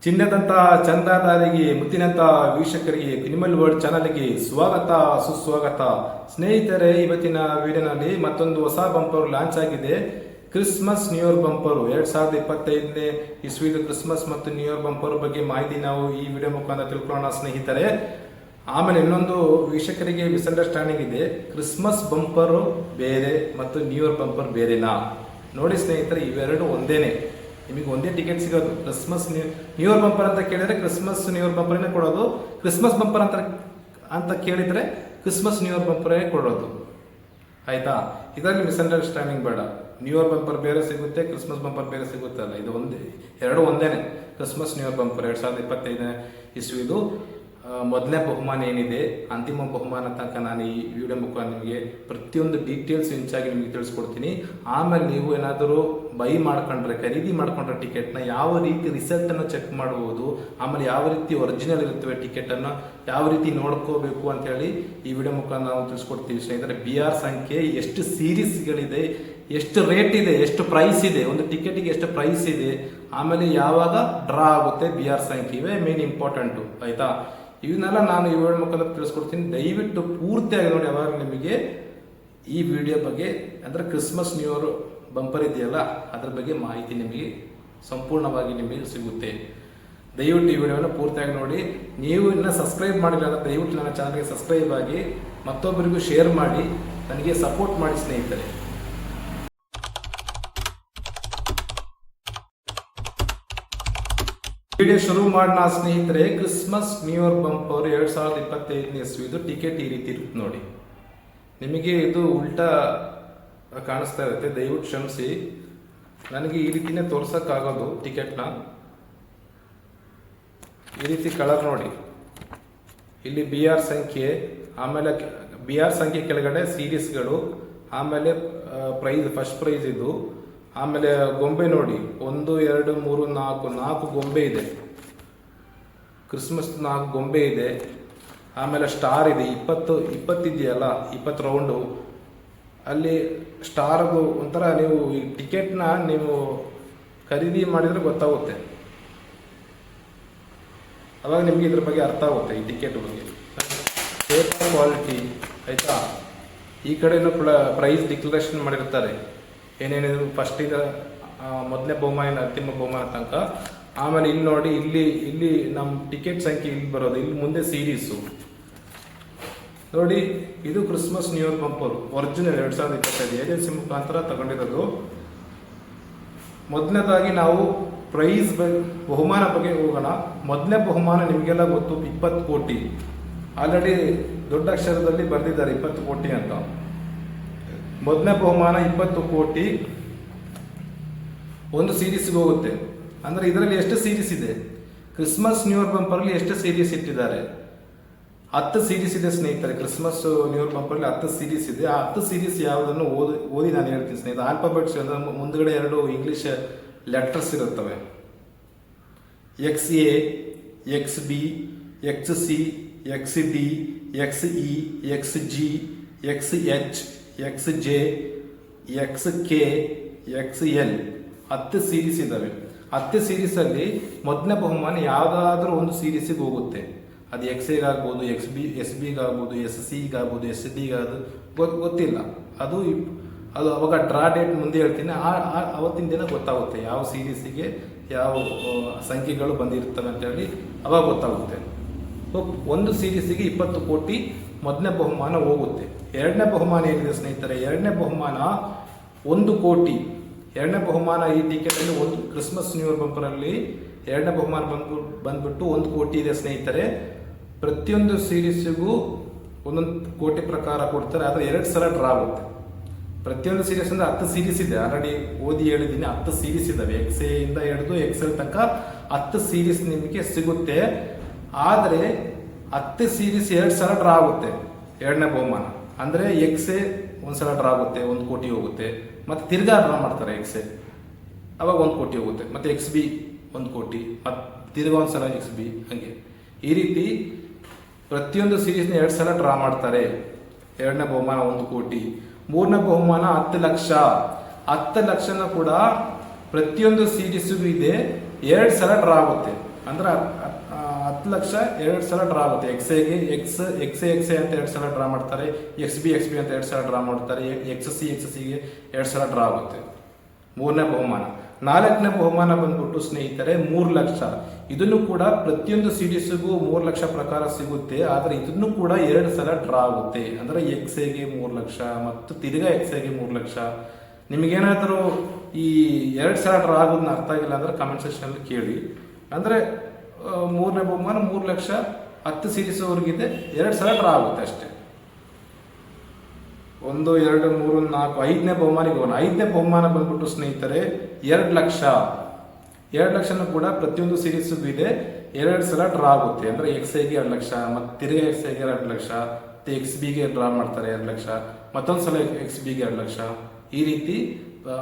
ಚಿನ್ನದಂತ ಚಂದಾದಾರಿಗೆ ಮುತ್ತಿನಂತ ವೀಕ್ಷಕರಿಗೆ animal world ಚಾನಲ್ಗೆ ಸ್ವಾಗತ ಸುಸ್ವಾಗತ. ಸ್ನೇಹಿತರೆ, ಇವತ್ತಿನ ವಿಡಿಯೋನಲ್ಲಿ ಮತ್ತೊಂದು ಹೊಸ ಬಂಪರ್ ಲಾಂಚ್ ಆಗಿದೆ. ಕ್ರಿಸ್ಮಸ್ ನ್ಯೂ ಇಯರ್ ಬಂಪರ್ 2025ನೇ ಇಸ್ವಿದು ಕ್ರಿಸ್ಮಸ್ ಮತ್ತು ನ್ಯೂ ಇಯರ್ ಬಂಪರ್ ಬಗ್ಗೆ ಮಾಹಿತಿ ನಾವು ಈ ವಿಡಿಯೋ ಮುಖಾಂತರ ತಿಳ್ಕೊಳ್ಳೋಣ ಸ್ನೇಹಿತರೆ. ಆಮೇಲೆ ಇನ್ನೊಂದು ವೀಕ್ಷಕರಿಗೆ ಮಿಸ್ಅಂಡರ್ಸ್ಟ್ಯಾಂಡಿಂಗ್ ಇದೆ, ಕ್ರಿಸ್ಮಸ್ ಬಂಪರ್ ಬೇರೆ ಮತ್ತು ನ್ಯೂ ಇಯರ್ ಬಂಪರ್ ಬೇರೆನಾ? ನೋಡಿ ಸ್ನೇಹಿತರೆ, ಇವೆರಡು ಒಂದೇನೆ, ನಿಮಗೆ ಒಂದೇ ಟಿಕೆಟ್ ಸಿಗೋದು. ಕ್ರಿಸ್ಮಸ್ ನ್ಯೂ ಇಯರ್ ಬಂಪರ್ ಅಂತ ಕೇಳಿದ್ರೆ ಕ್ರಿಸ್ಮಸ್ ನ್ಯೂ ಇಯರ್ ಬಂಪರ್ನೇ ಕೊಡೋದು, ಕ್ರಿಸ್ಮಸ್ ಬಂಪರ್ ಅಂತ ಕೇಳಿದ್ರೆ ಕ್ರಿಸ್ಮಸ್ ನ್ಯೂ ಇಯರ್ ಬಂಪರೇ ಕೊಡೋದು. ಆಯ್ತಾ? ಇದರಲ್ಲಿ ಮಿಸ್ಅಂಡರ್ಸ್ಟ್ಯಾಂಡಿಂಗ್ ಬೇಡ. ನ್ಯೂ ಇಯರ್ ಬಂಪರ್ ಬೇರೆ ಸಿಗುತ್ತೆ, ಕ್ರಿಸ್ಮಸ್ ಬಂಪರ್ ಬೇರೆ ಸಿಗುತ್ತೆ ಅಲ್ಲ, ಇದು ಒಂದೇ, ಎರಡು ಒಂದೇನೆ. ಕ್ರಿಸ್ಮಸ್ ನ್ಯೂ ಇಯರ್ ಬಂಪರ್ 2025ನೇ ಇಸ್ವಿದು ಮೊದಲನೇ ಬಹುಮಾನ ಏನಿದೆ, ಅಂತಿಮ ಬಹುಮಾನ ತನಕ ನಾನು ಈ ವಿಡಿಯೋ ಮುಖಾಂತರ ನಿಮಗೆ ಪ್ರತಿಯೊಂದು ಡೀಟೇಲ್ಸ್ ಇಂಚಾಗಿ ನಿಮಗೆ ತಿಳಿಸ್ಕೊಡ್ತೀನಿ. ಆಮೇಲೆ ನೀವು ಏನಾದರೂ ಬೈ ಮಾಡ್ಕೊಂಡ್ರೆ, ಖರೀದಿ ಮಾಡ್ಕೊಂಡ್ರೆ ಟಿಕೆಟ್ನ ಯಾವ ರೀತಿ ರಿಸಲ್ಟನ್ನು ಚೆಕ್ ಮಾಡ್ಬೋದು, ಆಮೇಲೆ ಯಾವ ರೀತಿ ಒರಿಜಿನಲ್ ಇರುತ್ತವೆ ಟಿಕೆಟನ್ನು ಯಾವ ರೀತಿ ನೋಡ್ಕೋಬೇಕು ಅಂತ ಹೇಳಿ ಈ ವಿಡಿಯೋ ಮುಖಾಂತರ ನಾವು ತಿಳಿಸ್ಕೊಡ್ತೀವಿ ಸ್ನೇಹಿತರೆ. BR ಸಂಖ್ಯೆ, ಎಷ್ಟು ಸೀರೀಸ್ಗಳಿದೆ, ಎಷ್ಟು ರೇಟ್ ಇದೆ, ಎಷ್ಟು ಪ್ರೈಸ್ ಇದೆ, ಒಂದು ಟಿಕೆಟಿಗೆ ಎಷ್ಟು ಪ್ರೈಸ್ ಇದೆ, ಆಮೇಲೆ ಯಾವಾಗ ಡ್ರಾ ಆಗುತ್ತೆ BR ಸಂಖ್ಯೆ, ಇವೇ ಮೇನ್ ಇಂಪಾರ್ಟೆಂಟು. ಆಯ್ತಾ? ಇವನ್ನೆಲ್ಲ ನಾನು ಈ ವಿಡಿಯೋ ಮುಖಾಂತರ ತಿಳಿಸ್ಕೊಡ್ತೀನಿ. ದಯವಿಟ್ಟು ಪೂರ್ತಿಯಾಗಿ ನೋಡಿ. ಅವಾಗ ನಿಮಗೆ ಈ ವಿಡಿಯೋ ಬಗ್ಗೆ, ಅಂದರೆ ಕ್ರಿಸ್ಮಸ್ ನ್ಯೂ ಇಯರ್ ಬಂಪರ್ ಇದೆಯಲ್ಲ ಅದ್ರ ಬಗ್ಗೆ ಮಾಹಿತಿ ನಿಮಗೆ ಸಂಪೂರ್ಣವಾಗಿ ನಿಮಗೆ ಸಿಗುತ್ತೆ. ದಯವಿಟ್ಟು ಈ ವಿಡಿಯೋನ ಪೂರ್ತಿಯಾಗಿ ನೋಡಿ. ನೀವು ಇನ್ನೂ ಸಬ್ಸ್ಕ್ರೈಬ್ ಮಾಡಿಲ್ಲ ಅಂದರೆ ದಯವಿಟ್ಟು ನನ್ನ ಚಾನಲ್ಗೆ ಸಬ್ಸ್ಕ್ರೈಬ್ ಆಗಿ, ಮತ್ತೊಬ್ಬರಿಗೂ ಶೇರ್ ಮಾಡಿ, ನನಗೆ ಸಪೋರ್ಟ್ ಮಾಡಿ ಸ್ನೇಹಿತರೆ. ವಿಡಿಯೋ ಶುರು ಮಾಡೋಣ ಸ್ನೇಹಿತರೆ. ಕ್ರಿಸ್ಮಸ್ ನ್ಯೂ ಇಯರ್ ಬಂಪರ್ 2025ನೇ ಇಸ್ವಿದು ಟಿಕೆಟ್ ಈ ರೀತಿ ಇರುತ್ತೆ ನೋಡಿ. ನಿಮಗೆ ಇದು ಉಲ್ಟಾ ಕಾಣಿಸ್ತಾ ಇರುತ್ತೆ, ದಯವಿಟ್ಟು ಕ್ಷಮಿಸಿ. ನನಗೆ ಈ ರೀತಿನೇ ತೋರ್ಸಕ್ಕಾಗೋದು ಟಿಕೆಟ್ನ. ಈ ರೀತಿ ಕಲರ್ ನೋಡಿ, ಇಲ್ಲಿ BR ಸಂಖ್ಯೆ, ಆಮೇಲೆ BR ಸಂಖ್ಯೆ ಕೆಳಗಡೆ ಸೀರೀಸ್ಗಳು, ಆಮೇಲೆ ಪ್ರೈಸ್, ಫಸ್ಟ್ ಪ್ರೈಸ್ ಇದು, ಆಮೇಲೆ ಗೊಂಬೆ ನೋಡಿ, 1 2 3 4 ಗೊಂಬೆ ಇದೆ. ಕ್ರಿಸ್ಮಸ್ 4 ಗೊಂಬೆ ಇದೆ. ಆಮೇಲೆ ಸ್ಟಾರ್ ಇದೆ, 20 ಇದೆಯಲ್ಲ, 20 ರೌಂಡು. ಅಲ್ಲಿ ಸ್ಟಾರ್ದು ಒಂಥರ, ನೀವು ಈ ಟಿಕೆಟ್ನ ನೀವು ಖರೀದಿ ಮಾಡಿದರೆ ಗೊತ್ತಾಗುತ್ತೆ, ಅವಾಗ ನಿಮಗೆ ಇದ್ರ ಬಗ್ಗೆ ಅರ್ಥ ಆಗುತ್ತೆ, ಈ ಟಿಕೆಟ್ ಬಗ್ಗೆ. Paper quality. ಆಯಿತಾ? ಈ ಕಡೆನೂ ಪ್ರೈಸ್ ಡಿಕ್ಲರೇಷನ್ ಮಾಡಿರ್ತಾರೆ, ಏನೇನಿದ್ರು ಫಸ್ಟಿಂದ ಮೊದಲನೇ ಬಹುಮಾನ ಅಂತಿಮ ಬಹುಮಾನ ತನಕ. ಆಮೇಲೆ ಇಲ್ಲಿ ನೋಡಿ, ಇಲ್ಲಿ ನಮ್ಮ ಟಿಕೆಟ್ ಸಂಖ್ಯೆ ಇಲ್ಲಿ ಬರೋದು, ಇಲ್ಲಿ ಮುಂದೆ ಸೀರೀಸು ನೋಡಿ. ಇದು Christmas New Year bumper original 2025 agency ಮುಖಾಂತರ ತಗೊಂಡಿರೋದು. ಮೊದಲನೇದಾಗಿ ನಾವು ಪ್ರೈಸ್ ಬಹುಮಾನ ಬಗ್ಗೆ ಹೋಗೋಣ. ಮೊದಲನೇ ಬಹುಮಾನ ನಿಮಗೆಲ್ಲ ಗೊತ್ತು, 20 ಕೋಟಿ. ಆಲ್ರೆಡಿ ದೊಡ್ಡ ಅಕ್ಷರದಲ್ಲಿ ಬರೆದಿದ್ದಾರೆ 20 ಕೋಟಿ ಅಂತ. ಮೊದಲನೇ ಬಹುಮಾನ 20 ಕೋಟಿ ಒಂದು ಸೀರೀಸ್ಗೆ ಹೋಗುತ್ತೆ. ಅಂದರೆ ಇದರಲ್ಲಿ ಎಷ್ಟು ಸೀರೀಸ್ ಇದೆ? ಕ್ರಿಸ್ಮಸ್ ನ್ಯೂ ಇಯರ್ ಬಂಪರ್ಲಿ ಎಷ್ಟು ಸೀರೀಸ್ ಇಟ್ಟಿದ್ದಾರೆ? 10 ಸೀರೀಸ್ ಇದೆ ಸ್ನೇಹಿತರೆ. ಕ್ರಿಸ್ಮಸ್ ನ್ಯೂ ಇಯರ್ ಬಂಪರ್ಲಿ 10 ಸೀರೀಸ್ ಇದೆ. ಆ 10 ಸೀರೀಸ್ ಯಾವುದನ್ನು ಓದಿ ನಾನು ಹೇಳ್ತೀನಿ ಸ್ನೇಹಿತರೆ. ಆಲ್ಫಾಬೆಟ್ಸ್ ಮುಂದ್ಗಡೆ 2 ಇಂಗ್ಲಿಷ್ ಲೆಟರ್ಸ್ ಇರುತ್ತವೆ, XA, XB, XC, XD, XE, XG, XH, XJ, XK, XL 10 series ಇದ್ದಾವೆ. 10 ಸೀರೀಸಲ್ಲಿ ಮೊದಲನೇ ಬಹುಮಾನ ಯಾವುದಾದ್ರೂ ಒಂದು ಸೀರೀಸಿಗೆ ಹೋಗುತ್ತೆ. ಅದು XAಗಾಗ್ಬೋದು, SBಗಾಗ್ಬೋದು, SCಗಾಗ್ಬೋದು, SD ಗೊತ್ತಿಲ್ಲ. ಅದು ಅವಾಗ ಡ್ರಾ ಡೇಟ್ ಮುಂದೆ ಹೇಳ್ತೀನಿ, ಅವತ್ತಿನ ದಿನ ಗೊತ್ತಾಗುತ್ತೆ ಯಾವ ಸೀರೀಸಿಗೆ ಯಾವ ಸಂಖ್ಯೆಗಳು ಬಂದಿರ್ತವೆ ಅಂತೇಳಿ, ಅವಾಗ ಗೊತ್ತಾಗುತ್ತೆ. ಒಂದು ಸೀರೀಸಿಗೆ 20 ಕೋಟಿ ಮೊದಲನೇ ಬಹುಮಾನ ಹೋಗುತ್ತೆ. ಎರಡನೇ ಬಹುಮಾನ ಏನಿದೆ ಸ್ನೇಹಿತರೆ? ಎರಡನೇ ಬಹುಮಾನ 1 ಕೋಟಿ. ಎರಡನೇ ಬಹುಮಾನ ಈ ಟಿಕೆಟಲ್ಲಿ, ಒಂದು ಕ್ರಿಸ್ಮಸ್ ನ್ಯೂ ಇಯರ್ ಬಂಪರಲ್ಲಿ ಎರಡನೇ ಬಹುಮಾನ ಬಂದ್ಬಿಟ್ಟು 1 ಕೋಟಿ ಇದೆ ಸ್ನೇಹಿತರೆ. ಪ್ರತಿಯೊಂದು ಸೀರೀಸಿಗೂ 1 ಕೋಟಿ ಪ್ರಕಾರ ಕೊಡ್ತಾರೆ, ಆದರೆ 2 ಸಲ ಡ್ರಾ ಆಗುತ್ತೆ. ಪ್ರತಿಯೊಂದು ಸೀರೀಸ್ ಅಂದರೆ 10 ಸೀರೀಸ್ ಇದೆ, ಆಲ್ರೆಡಿ ಓದಿ ಹೇಳಿದ್ದೀನಿ. 10 ಸೀರೀಸ್ ಇದ್ದಾವೆ, XA ಇಂದ ಹಿಡಿದು XL ತನಕ 10 ಸೀರೀಸ್ ನಿಮಗೆ ಸಿಗುತ್ತೆ. ಆದರೆ 10 ಸೀರೀಸ್ 2 ಸಲ ಡ್ರಾ ಆಗುತ್ತೆ. ಎರಡನೇ ಬಹುಮಾನ ಅಂದರೆ XA ಒಂದ್ಸಲ ಡ್ರಾ ಆಗುತ್ತೆ, 1 ಕೋಟಿ ಹೋಗುತ್ತೆ. ಮತ್ತು ತಿರ್ಗಾ ಡ್ರಾ ಮಾಡ್ತಾರೆ XA, ಅವಾಗ 1 ಕೋಟಿ ಹೋಗುತ್ತೆ. ಮತ್ತು XB 1 ಕೋಟಿ, ಮತ್ತು ತಿರ್ಗಾ ಒಂದ್ಸಲ XB, ಹಾಗೆ ಈ ರೀತಿ ಪ್ರತಿಯೊಂದು ಸೀರೀಸ್ನ 2 ಸಲ ಡ್ರಾ ಮಾಡ್ತಾರೆ. ಎರಡನೇ ಬಹುಮಾನ 1 ಕೋಟಿ. ಮೂರನೇ ಬಹುಮಾನ 10 ಲಕ್ಷ. 10 ಲಕ್ಷನ ಕೂಡ ಪ್ರತಿಯೊಂದು ಸೀರೀಸ್ಗೂ ಇದೆ, 2 ಸಲ ಡ್ರಾ ಆಗುತ್ತೆ. ಅಂದ್ರೆ 10 ಲಕ್ಷ 2 ಸಲ ಡ್ರಾ ಆಗುತ್ತೆ. ಎಕ್ಸ್ಎಗೆ ಎಕ್ಸ್ ಅಂತ 2 ಸಲ ಡ್ರಾ ಮಾಡ್ತಾರೆ, ಎಕ್ಸ್ ಬಿ ಅಂತ 2 ಸಲ ಡ್ರಾ ಮಾಡ್ತಾರೆ, ಎಕ್ಸ್ ಸಿಗೆ 2 ಸಲ ಡ್ರಾ ಆಗುತ್ತೆ. 3ನೇ ಬಹುಮಾನ. 4ನೇ ಬಹುಮಾನ ಬಂದ್ಬಿಟ್ಟು ಸ್ನೇಹಿತರೆ 3 ಲಕ್ಷ. ಇದನ್ನು ಕೂಡ ಪ್ರತಿಯೊಂದು ಸೀರೀಸ್ಗೂ 3 ಲಕ್ಷ ಪ್ರಕಾರ ಸಿಗುತ್ತೆ. ಆದ್ರೆ ಇದನ್ನು ಕೂಡ 2 ಸಲ ಡ್ರಾ ಆಗುತ್ತೆ. ಅಂದ್ರೆ ಎಕ್ಸ್ಎಗೆ 3 ಲಕ್ಷ ಮತ್ತು ತಿರ್ಗಾ ಎಕ್ಸ್ಎಗೆ 3 ಲಕ್ಷ. ನಿಮಗೇನಾದರೂ ಈ 2 ಸಲ ಡ್ರಾ ಆಗೋದನ್ನ ಅರ್ಥ ಆಗಿಲ್ಲ ಅಂದ್ರೆ ಕಮೆಂಟ್ ಸೆಕ್ಷನ್ ಅಲ್ಲಿ ಕೇಳಿ. ಅಂದ್ರೆ 3ನೇ ಬಹುಮಾನ 3 ಲಕ್ಷ 10 ಸೀರೀಸ್ ಅವ್ರಿಗಿದೆ, 2 ಸಲ ಡ್ರಾ ಆಗುತ್ತೆ ಅಷ್ಟೇ. 1 2 3 4 5ನೇ ಬಹುಮಾನಿಗೆ ಹೋಗೋಣ. 5ನೇ ಬಹುಮಾನ ಬಂದ್ಬಿಟ್ಟು ಸ್ನೇಹಿತರೆ 2 ಲಕ್ಷ. 2 ಲಕ್ಷನೂ ಕೂಡ ಪ್ರತಿಯೊಂದು ಸೀರೀಸ್ಗೂ ಇದೆ, 2 ಸಲ ಡ್ರಾ ಆಗುತ್ತೆ. ಅಂದ್ರೆ ಎಕ್ಸ್ಐಗೆ 2 ಲಕ್ಷ, ಮತ್ತೆ ತಿರ್ಗಾ ಎಕ್ಸ್ಐಗೆ 2 ಲಕ್ಷ, ಎಕ್ಸ್ ಬಿಗೆ ಡ್ರಾ ಮಾಡ್ತಾರೆ 2 ಲಕ್ಷ, ಮತ್ತೊಂದ್ಸಲ ಎಕ್ಸ್ ಬಿಗೆ 2 ಲಕ್ಷ. ಈ ರೀತಿ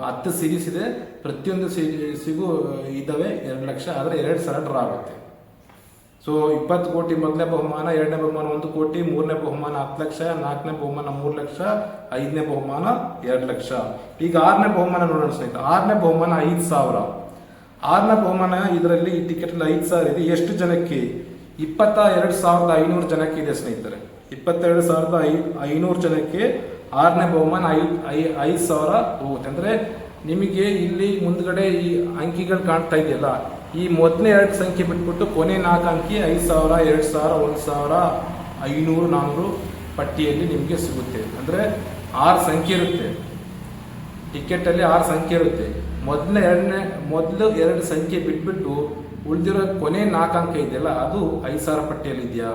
10 ಸೀರೀಸ್ ಇದೆ, ಪ್ರತಿಯೊಂದು ಸೀರೀಸಿಗೂ ಇದಾವೆ 2 ಲಕ್ಷ, ಆದ್ರೆ 2 ಸಲ ಡ್ರಾ ಆಗುತ್ತೆ. ಸೊ 20 ಕೋಟಿ ಮೊದಲನೇ ಬಹುಮಾನ, 2ನೇ ಬಹುಮಾನ 1 ಕೋಟಿ, 3ನೇ ಬಹುಮಾನ 10 ಲಕ್ಷ, 4ನೇ ಬಹುಮಾನ 3 ಲಕ್ಷ, 5ನೇ ಬಹುಮಾನ 2 ಲಕ್ಷ. ಈಗ 6ನೇ ಬಹುಮಾನ ನೋಡೋಣ ಸ್ನೇಹಿತರೆ. 6ನೇ ಬಹುಮಾನ 5,000. 6ನೇ ಬಹುಮಾನ ಇದರಲ್ಲಿ ಈ ಟಿಕೆಟ್ 5,000 ಇದೆ. ಎಷ್ಟು ಜನಕ್ಕೆ? 22,500 ಜನಕ್ಕೆ ಇದೆ ಸ್ನೇಹಿತರೆ. 22,500 ಜನಕ್ಕೆ 6ನೇ ಬಹುಮಾನ 5,000 ಹೋಗುತ್ತೆ. ಅಂದ್ರೆ ನಿಮಗೆ ಇಲ್ಲಿ ಮುಂದ್ಗಡೆ ಈ ಅಂಕಿಗಳು ಕಾಣ್ತಾ ಇದೆಯಲ್ಲ, ಈ ಮೊದಲನೇ 2 ಸಂಖ್ಯೆ ಬಿಟ್ಬಿಟ್ಟು ಕೊನೆ 4 ಅಂಕಿ 5,000, 2,000, 1,000, 500, 400 ಪಟ್ಟಿಯಲ್ಲಿ ನಿಮಗೆ ಸಿಗುತ್ತೆ. ಅಂದ್ರೆ 6 ಸಂಖ್ಯೆ ಇರುತ್ತೆ ಟಿಕೆಟ್ ಅಲ್ಲಿ, 6 ಸಂಖ್ಯೆ ಇರುತ್ತೆ. ಮೊದಲು 2 ಸಂಖ್ಯೆ ಬಿಟ್ಬಿಟ್ಟು ಉಳಿದಿರೋ ಕೊನೆ 4 ಅಂಕ ಇದೆಯಲ್ಲ, ಅದು 5,000 ಪಟ್ಟಿಯಲ್ಲಿ ಇದೆಯಾ,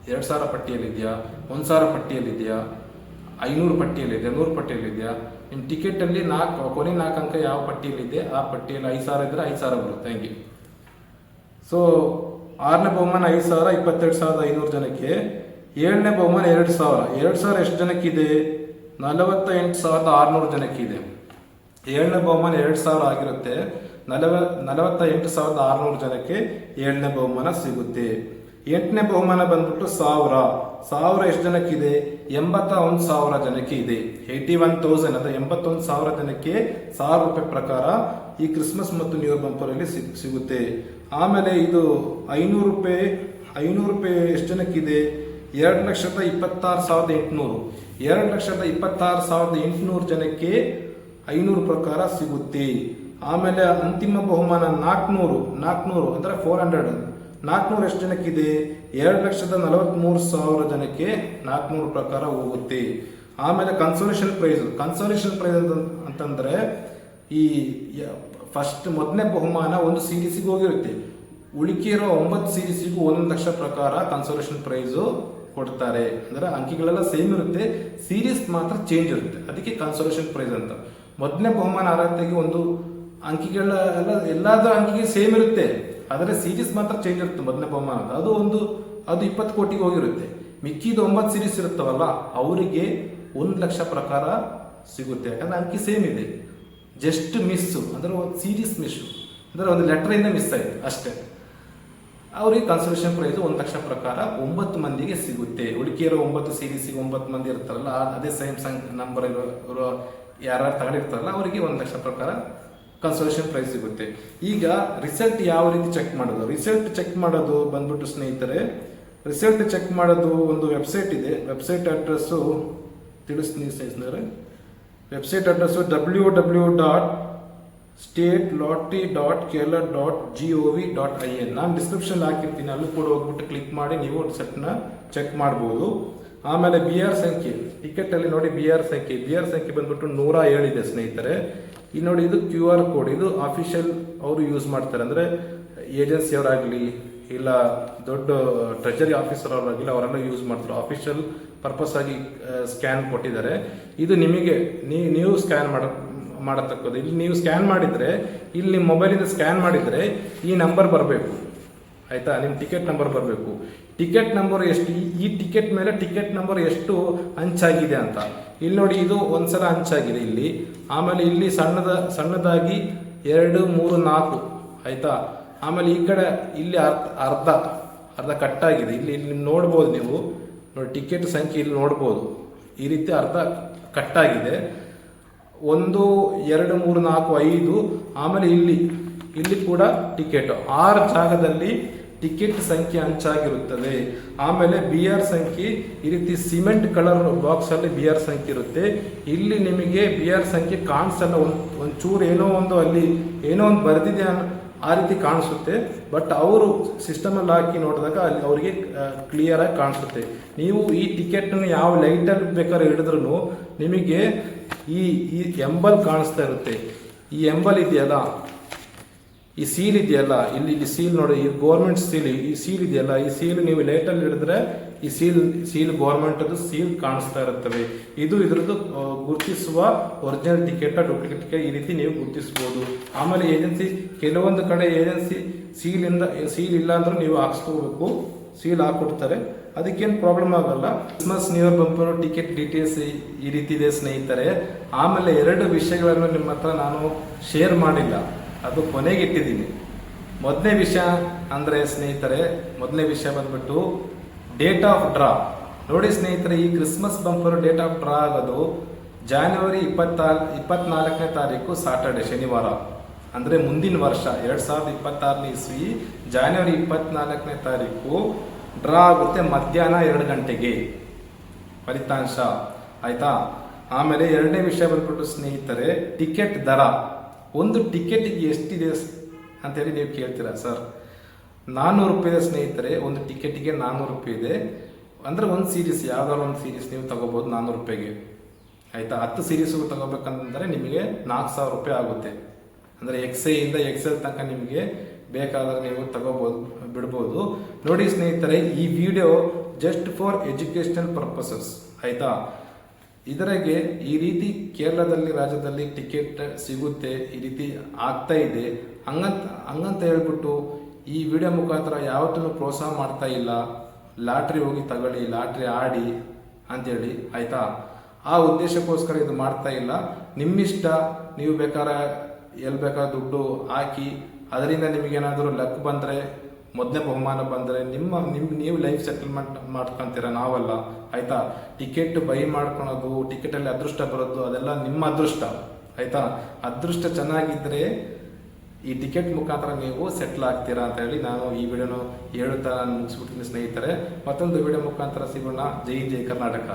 2,000 ಪಟ್ಟಿಯಲ್ಲಿ ಇದೆಯಾ, 1,000 ಪಟ್ಟಿಯಲ್ಲಿ ಇದೆಯಾ, 500 ಪಟ್ಟಿಯಲ್ಲಿ ಇದೆ, 100 ಪಟ್ಟಿಯಲ್ಲಿ ಇದೆಯಾ? ನಿಮ್ಮ ಟಿಕೆಟ್ ಅಲ್ಲಿ ಕೊನೆ 4 ಅಂಕ ಯಾವ ಪಟ್ಟಿಯಲ್ಲಿ ಇದೆ ಆ ಪಟ್ಟಿಯಲ್ಲಿ 5,000 ಇದ್ರೆ 5,000 ಬರುತ್ತೆ. ಹಂಗೆ. ಸೊ 6ನೇ ಬಹುಮಾನ 5,000, 22,500 ಜನಕ್ಕೆ. 7ನೇ ಬಹುಮಾನ 2,000. 2,000 ಎಷ್ಟು ಜನಕ್ಕಿದೆ? 48,600 ಜನಕ್ಕಿದೆ. 7ನೇ ಬಹುಮಾನ 2,000 ಆಗಿರುತ್ತೆ. 48,600 ಜನಕ್ಕೆ 7ನೇ ಬಹುಮಾನ ಸಿಗುತ್ತೆ. 8ನೇ ಬಹುಮಾನ ಬಂದ್ಬಿಟ್ಟು 1,000 ಎಷ್ಟು ಜನಕ್ಕಿದೆ? 81,000 ಜನಕ್ಕೆ ಇದೆ. 81,000 ಅಂದ್ರೆ 81,000 ಜನಕ್ಕೆ 1,000 ರೂಪಾಯಿ ಪ್ರಕಾರ ಈ ಕ್ರಿಸ್ಮಸ್ ಮತ್ತು ನ್ಯೂ ಇಯರ್ ಬಂಪರ್ ಅಲ್ಲಿ ಸಿಗುತ್ತೆ. ಆಮೇಲೆ ಇದು 500 ರೂಪಾಯಿ ಎಷ್ಟು ಜನಕ್ಕಿದೆ? 2,26,800. 2,26,800 ಜನಕ್ಕೆ 500 ಪ್ರಕಾರ ಸಿಗುತ್ತೆ. ಆಮೇಲೆ ಅಂತಿಮ ಬಹುಮಾನ 400 ಅಂದ್ರೆ 400. 400 ಎಷ್ಟು ಜನಕ್ಕಿದೆ? 2,43,000 ಜನಕ್ಕೆ 400 ಪ್ರಕಾರ ಹೋಗುತ್ತೆ. ಆಮೇಲೆ ಕನ್ಸೋಲೇಷನ್ ಪ್ರೈಸ್ ಅಂತಂದ್ರೆ ಈ ಫಸ್ಟ್ ಮೊದಲನೇ ಬಹುಮಾನ 1 ಸೀರೀಸಿಗೆ ಹೋಗಿರುತ್ತೆ. ಉಳಿಕೆಯಿರೋ 9 ಸೀರೀಸಿಗೂ 1 ಲಕ್ಷ ಪ್ರಕಾರ ಕನ್ಸೋಲೇಷನ್ ಪ್ರೈಸ್ ಕೊಡ್ತಾರೆ. ಅಂದ್ರೆ ಅಂಕಿಗಳೆಲ್ಲ ಸೇಮ್ ಇರುತ್ತೆ, ಸೀರೀಸ್ ಮಾತ್ರ ಚೇಂಜ್ ಇರುತ್ತೆ, ಅದಕ್ಕೆ ಕನ್ಸೋಲೇಷನ್ ಪ್ರೈಸ್ ಅಂತ. ಮೊದಲನೇ ಬಹುಮಾನ ಅರ್ಹತೆಗೆ ಒಂದು ಅಂಕಿಗಳೆಲ್ಲ ಎಲ್ಲಾದ್ರೂ ಅಂಕಿಗೆ ಸೇಮ್ ಇರುತ್ತೆ, ಆದರೆ ಸೀರೀಸ್ ಮಾತ್ರ ಚೇಂಜ್ ಇರುತ್ತೆ. ಮೊದಲನೇ ಬಹುಮಾನ ಅದು 20 ಕೋಟಿಗೆ ಹೋಗಿರುತ್ತೆ. ಮಿಕ್ಕಿದ 9 ಸೀರೀಸ್ ಇರುತ್ತವಲ್ಲ ಅವರಿಗೆ 1 ಲಕ್ಷ ಪ್ರಕಾರ ಸಿಗುತ್ತೆ. ಯಾಕಂದ್ರೆ ಅಂಕಿ ಸೇಮ್ ಇದೆ, ಜಸ್ಟ್ ಮಿಸ್ ಅಂದ್ರೆ ಒಂದು ಸೀರೀಸ್ ಮಿಸ್ ಅಂದ್ರೆ ಒಂದು ಲೆಟರ್ ಇಂದ ಮಿಸ್ ಆಯ್ತು ಅಷ್ಟೇ. ಅವ್ರಿಗೆ ಕನ್ಸೋಲೇಷನ್ ಪ್ರೈಸ್ 1 ಲಕ್ಷ ಪ್ರಕಾರ 9 ಮಂದಿಗೆ ಸಿಗುತ್ತೆ. ಉಳಿಕೆಯಿರೋ 9 ಸೀರೀಸಿಗೆ 9 ಮಂದಿ ಇರ್ತಾರಲ್ಲ, ಅದೇ ಸೇಮ್ ನಂಬರ್ ಇರೋ ಯಾರು ತಗೊಂಡಿರ್ತಾರಲ್ಲ ಅವರಿಗೆ 1 ಲಕ್ಷ ಪ್ರಕಾರ ಕನ್ಸೋಲೇಷನ್ ಪ್ರೈಸ್ ಸಿಗುತ್ತೆ. ಈಗ ರಿಸಲ್ಟ್ ಯಾವ ರೀತಿ ಚೆಕ್ ಮಾಡೋದು? ರಿಸಲ್ಟ್ ಚೆಕ್ ಮಾಡೋದು ಬಂದ್ಬಿಟ್ಟು ಸ್ನೇಹಿತರೆ, ರಿಸಲ್ಟ್ ಚೆಕ್ ಮಾಡೋದು ಒಂದು ವೆಬ್ಸೈಟ್ ಇದೆ. ವೆಬ್ಸೈಟ್ ಅಡ್ರೆಸ್ಸು ತಿಳಿಸ್ತೀನಿ ಸ್ನೇಹಿತರೆ. Website address www.statelottery.kerala.gov.in. ನಾನು ಡಿಸ್ಕ್ರಿಪ್ಷನ್ ಹಾಕಿರ್ತೀನಿ, ಅಲ್ಲೂ ಕೂಡ ಹೋಗ್ಬಿಟ್ಟು ಕ್ಲಿಕ್ ಮಾಡಿ ನೀವು ರಿಸಲ್ಟ್ನ ಚೆಕ್ ಮಾಡ್ಬೋದು. ಆಮೇಲೆ BR ಸಂಖ್ಯೆ ಟಿಕೆಟ್ ಅಲ್ಲಿ ನೋಡಿ, BR ಸಂಖ್ಯೆ ಬಂದ್ಬಿಟ್ಟು 107 ಇದೆ ಸ್ನೇಹಿತರೆ. ಇಲ್ಲಿ ನೋಡಿ, ಇದು QR ಕೋಡ್, ಇದು ಅಫಿಷಿಯಲ್ ಅವರು ಯೂಸ್ ಮಾಡ್ತಾರೆ. ಅಂದ್ರೆ ಏಜೆನ್ಸಿ ಅವರಾಗ್ಲಿ ಇಲ್ಲ ದೊಡ್ಡ ಟ್ರೆಜರಿ ಆಫೀಸರ್ ಅವರಾಗಲಿ ಅವರೆಲ್ಲ ಯೂಸ್ ಮಾಡ್ತಾರೆ. ಅಫಿಷಿಯಲ್ ಪರ್ಪಸ್ ಆಗಿ ಸ್ಕ್ಯಾನ್ ಕೊಟ್ಟಿದ್ದಾರೆ. ಇದು ನಿಮಗೆ ನೀವು ಸ್ಕ್ಯಾನ್ ಮಾಡತಕ್ಕದ್ದು. ಇಲ್ಲಿ ನೀವು ಸ್ಕ್ಯಾನ್ ಮಾಡಿದ್ರೆ, ಇಲ್ಲಿ ನಿಮ್ಮ ಮೊಬೈಲಿಂದ ಸ್ಕ್ಯಾನ್ ಮಾಡಿದ್ರೆ ಈ ನಂಬರ್ ಬರಬೇಕು, ಆಯ್ತಾ? ನಿಮ್ಮ ಟಿಕೆಟ್ ನಂಬರ್ ಬರಬೇಕು. ಟಿಕೆಟ್ ನಂಬರ್ ಎಷ್ಟು, ಈ ಟಿಕೆಟ್ ಮೇಲೆ ಟಿಕೆಟ್ ನಂಬರ್ ಎಷ್ಟು ಹಂಚಾಗಿದೆ ಅಂತ ಇಲ್ಲಿ ನೋಡಿ. ಇದು ಒಂದ್ಸಲ ಹಂಚಾಗಿದೆ ಇಲ್ಲಿ. ಆಮೇಲೆ ಇಲ್ಲಿ ಸಣ್ಣದಾಗಿ 2, 3, 4 ಆಯ್ತಾ. ಆಮೇಲೆ ಈ ಕಡೆ ಇಲ್ಲಿ ಅರ್ಧ ಕಟ್ಟಾಗಿದೆ. ಇಲ್ಲಿ ನೋಡ್ಬೋದು ನೀವು ನೋಡಿ, ಟಿಕೆಟ್ ಸಂಖ್ಯೆ ಇಲ್ಲಿ ನೋಡ್ಬೋದು. ಈ ರೀತಿ ಅರ್ಧ ಕಟ್ಟಾಗಿದೆ. 1, 2, 3, 4, 5. ಆಮೇಲೆ ಇಲ್ಲಿ ಕೂಡ ಟಿಕೆಟ್ 6 ಜಾಗದಲ್ಲಿ ಟಿಕೆಟ್ ಸಂಖ್ಯೆ ಅಂಚಾಗಿರುತ್ತದೆ. ಆಮೇಲೆ BR ಸಂಖ್ಯೆ ಈ ರೀತಿ ಸಿಮೆಂಟ್ ಕಲರ್ ಬಾಕ್ಸ್ ಅಲ್ಲಿ BR ಸಂಖ್ಯೆ ಇರುತ್ತೆ. ಇಲ್ಲಿ ನಿಮಗೆ BR ಸಂಖ್ಯೆ ಕಾಣಿಸಲ್ಲ, ಒಂಚೂರು ಏನೋ ಒಂದು ಅಲ್ಲಿ ಏನೋ ಒಂದು ಬರೆದಿದೆ ಆ ರೀತಿ ಕಾಣಿಸುತ್ತೆ. ಬಟ್ ಅವರು ಸಿಸ್ಟಮ್ ಅಲ್ಲಿ ಹಾಕಿ ನೋಡಿದಾಗ ಅಲ್ಲಿ ಅವರಿಗೆ ಕ್ಲಿಯರ್ ಆಗಿ ಕಾಣಿಸುತ್ತೆ. ನೀವು ಈ ಟಿಕೆಟ್ ಯಾವ ಲೈಟಲ್ಲಿ ಬೇಕಾದ್ರೆ ಹಿಡಿದ್ರು ನಿಮಗೆ ಈ ಎಂಬಲ್ ಕಾಣಿಸ್ತಾ ಇರುತ್ತೆ. ಈ ಎಂಬಲ್ ಇದೆಯಲ್ಲ, ಈ ಸೀಲ್ ಇದೆಯಲ್ಲ, ಇಲ್ಲಿ ಸೀಲ್ ನೋಡಿ, ಈ ಗೌರ್ಮೆಂಟ್ ಸೀಲ್, ಈ ಸೀಲ್ ಇದೆಯಲ್ಲ, ಈ ಸೀಲ್ ನೀವು ಲೈಟಲ್ಲಿ ಹಿಡಿದ್ರೆ ಈ ಸೀಲ್ ಗೌರ್ಮೆಂಟ್ ಸೀಲ್ ಕಾಣಿಸ್ತಾ ಇರುತ್ತವೆ. ಇದು ಇದರದ್ದು ಗುರುತಿಸುವ ಒರಿಜಿನಲ್ ಟಿಕೆಟ್ ಡೂಪ್ಲಿಕೇಟ್ ಟಿಕೆಟ್ ಈ ರೀತಿ ನೀವು ಗುರುತಿಸಬಹುದು. ಆಮೇಲೆ ಏಜೆನ್ಸಿ ಕೆಲವೊಂದು ಕಡೆ ಏಜೆನ್ಸಿ ಸೀಲ್ ಇಲ್ಲ ಅಂದ್ರೂ ನೀವು ಹಾಕ್ಸ್ಕೋಬೇಕು, ಸೀಲ್ ಹಾಕೊಡ್ತಾರೆ, ಅದಕ್ಕೇನು ಪ್ರಾಬ್ಲಮ್ ಆಗಲ್ಲ. Christmas New Year bumper ticket details ಈ ರೀತಿ ಇದೆ ಸ್ನೇಹಿತರೆ. ಆಮೇಲೆ 2 ವಿಷಯಗಳನ್ನು ನಿಮ್ಮ ಹತ್ರ ನಾನು ಶೇರ್ ಮಾಡಿಲ್ಲ, ಅದು ಕೊನೆಗೆ ಇಟ್ಟಿದ್ದೀನಿ. ಮೊದಲನೇ ವಿಷಯ ಅಂದ್ರೆ ಸ್ನೇಹಿತರೆ, ಮೊದಲನೇ ವಿಷಯ ಬಂದ್ಬಿಟ್ಟು ಡೇಟ್ ಆಫ್ ಡ್ರಾ. ನೋಡಿ ಸ್ನೇಹಿತರೆ, ಈ Christmas bumper date of draw ಆಗೋದು ಜನವರಿ 24ನೇ ತಾರೀಕು ಸಾಟರ್ಡೆ, ಶನಿವಾರ. ಅಂದ್ರೆ ಮುಂದಿನ ವರ್ಷ 2026ನೇ ಇಸ್ವಿ ಜನವರಿ 24ನೇ ತಾರೀಕು ಡ್ರಾ ಆಗುತ್ತೆ ಮಧ್ಯಾಹ್ನ 2 ಗಂಟೆಗೆ ಫಲಿತಾಂಶ, ಆಯ್ತಾ. ಆಮೇಲೆ 2ನೇ ವಿಷಯ ಬಂದ್ಬಿಟ್ಟು ಸ್ನೇಹಿತರೆ, ಟಿಕೆಟ್ ದರ. ಒಂದು ಟಿಕೆಟ್ಗೆ ಎಷ್ಟಿದೆ ಅಂತೇಳಿ ನೀವು ಕೇಳ್ತೀರಾ. ಸರ್ 400 ರೂಪಾಯಿ ಇದೆ ಸ್ನೇಹಿತರೆ, ಒಂದು ಟಿಕೆಟ್ಗೆ 400 ರೂಪಾಯಿ ಇದೆ. ಅಂದ್ರೆ ಒಂದು ಸೀರೀಸ್, ಯಾವ್ದಾದ್ರು ಒಂದು ಸೀರೀಸ್ ನೀವು ತಗೋಬಹುದು 400 ರೂಪಾಯಿಗೆ, ಆಯ್ತಾ. 10 ಸೀರೀಸ್ ತಗೋಬೇಕಂತಂದ್ರೆ ನಿಮಗೆ 4000 ರೂಪಾಯಿ ಆಗುತ್ತೆ. ಅಂದ್ರೆ XA ಇಂದ XL ತನಕ ನಿಮಗೆ ಬೇಕಾದಾಗ ನೀವು ತಗೋಬಹುದು, ಬಿಡ್ಬೋದು. ನೋಡಿ ಸ್ನೇಹಿತರೆ, ಈ video just for educational purposes, ಆಯ್ತಾ. ಇದರಾಗೆ ಈ ರೀತಿ ಕೇರಳದಲ್ಲಿ ರಾಜ್ಯದಲ್ಲಿ ಟಿಕೆಟ್ ಸಿಗುತ್ತೆ, ಈ ರೀತಿ ಆಗ್ತಾ ಇದೆ ಹಂಗಂತ ಹೇಳ್ಬಿಟ್ಟು ಈ ವಿಡಿಯೋ ಮುಖಾಂತರ ಯಾವತ್ತೂ ಪ್ರೋತ್ಸಾಹ ಮಾಡ್ತಾ ಇಲ್ಲ. ಲಾಟ್ರಿ ಹೋಗಿ ತಗೊಳ್ಳಿ, ಲಾಟ್ರಿ ಆಡಿ ಅಂತೇಳಿ, ಆಯ್ತಾ. ಆ ಉದ್ದೇಶಕ್ಕೋಸ್ಕರ ಇದು ಮಾಡ್ತಾ ಇಲ್ಲ. ನಿಮ್ಮಿಷ್ಟ, ನೀವು ಬೇಕಾದ್ರೆ ಎಲ್ಲಿ ಬೇಕಾದ್ರೆ ದುಡ್ಡು ಹಾಕಿ ಅದರಿಂದ ನಿಮಗೇನಾದರೂ ಲಕ್ ಬಂದರೆ, ಮೊದಲನೇ ಬಹುಮಾನ ಬಂದರೆ ನೀವು ಲೈಫ್ ಸೆಟಲ್ಮೆಂಟ್ ಮಾಡ್ಕೊಂತೀರ, ನಾವಲ್ಲ, ಆಯ್ತಾ. ಟಿಕೆಟ್ ಬೈ ಮಾಡ್ಕೊಳೋದು, ಟಿಕೆಟಲ್ಲಿ ಅದೃಷ್ಟ ಬರೋದು ಅದೆಲ್ಲ ನಿಮ್ಮ ಅದೃಷ್ಟ, ಆಯ್ತಾ. ಅದೃಷ್ಟ ಚೆನ್ನಾಗಿದ್ರೆ ಈ ಟಿಕೆಟ್ ಮುಖಾಂತರ ನೀವು ಸೆಟ್ಲ್ ಆಗ್ತೀರಾ ಅಂತ ಹೇಳಿ ನಾನು ಈ ವಿಡಿಯೋನ ಹೇಳ್ತಾ ಮುಗಿಸ್ಬಿಡ್ತೀನಿ ಸ್ನೇಹಿತರೆ. ಮತ್ತೊಂದು ವಿಡಿಯೋ ಮುಖಾಂತರ ಸಿಗೋಣ. ಜೈ ಜೈ ಕರ್ನಾಟಕ.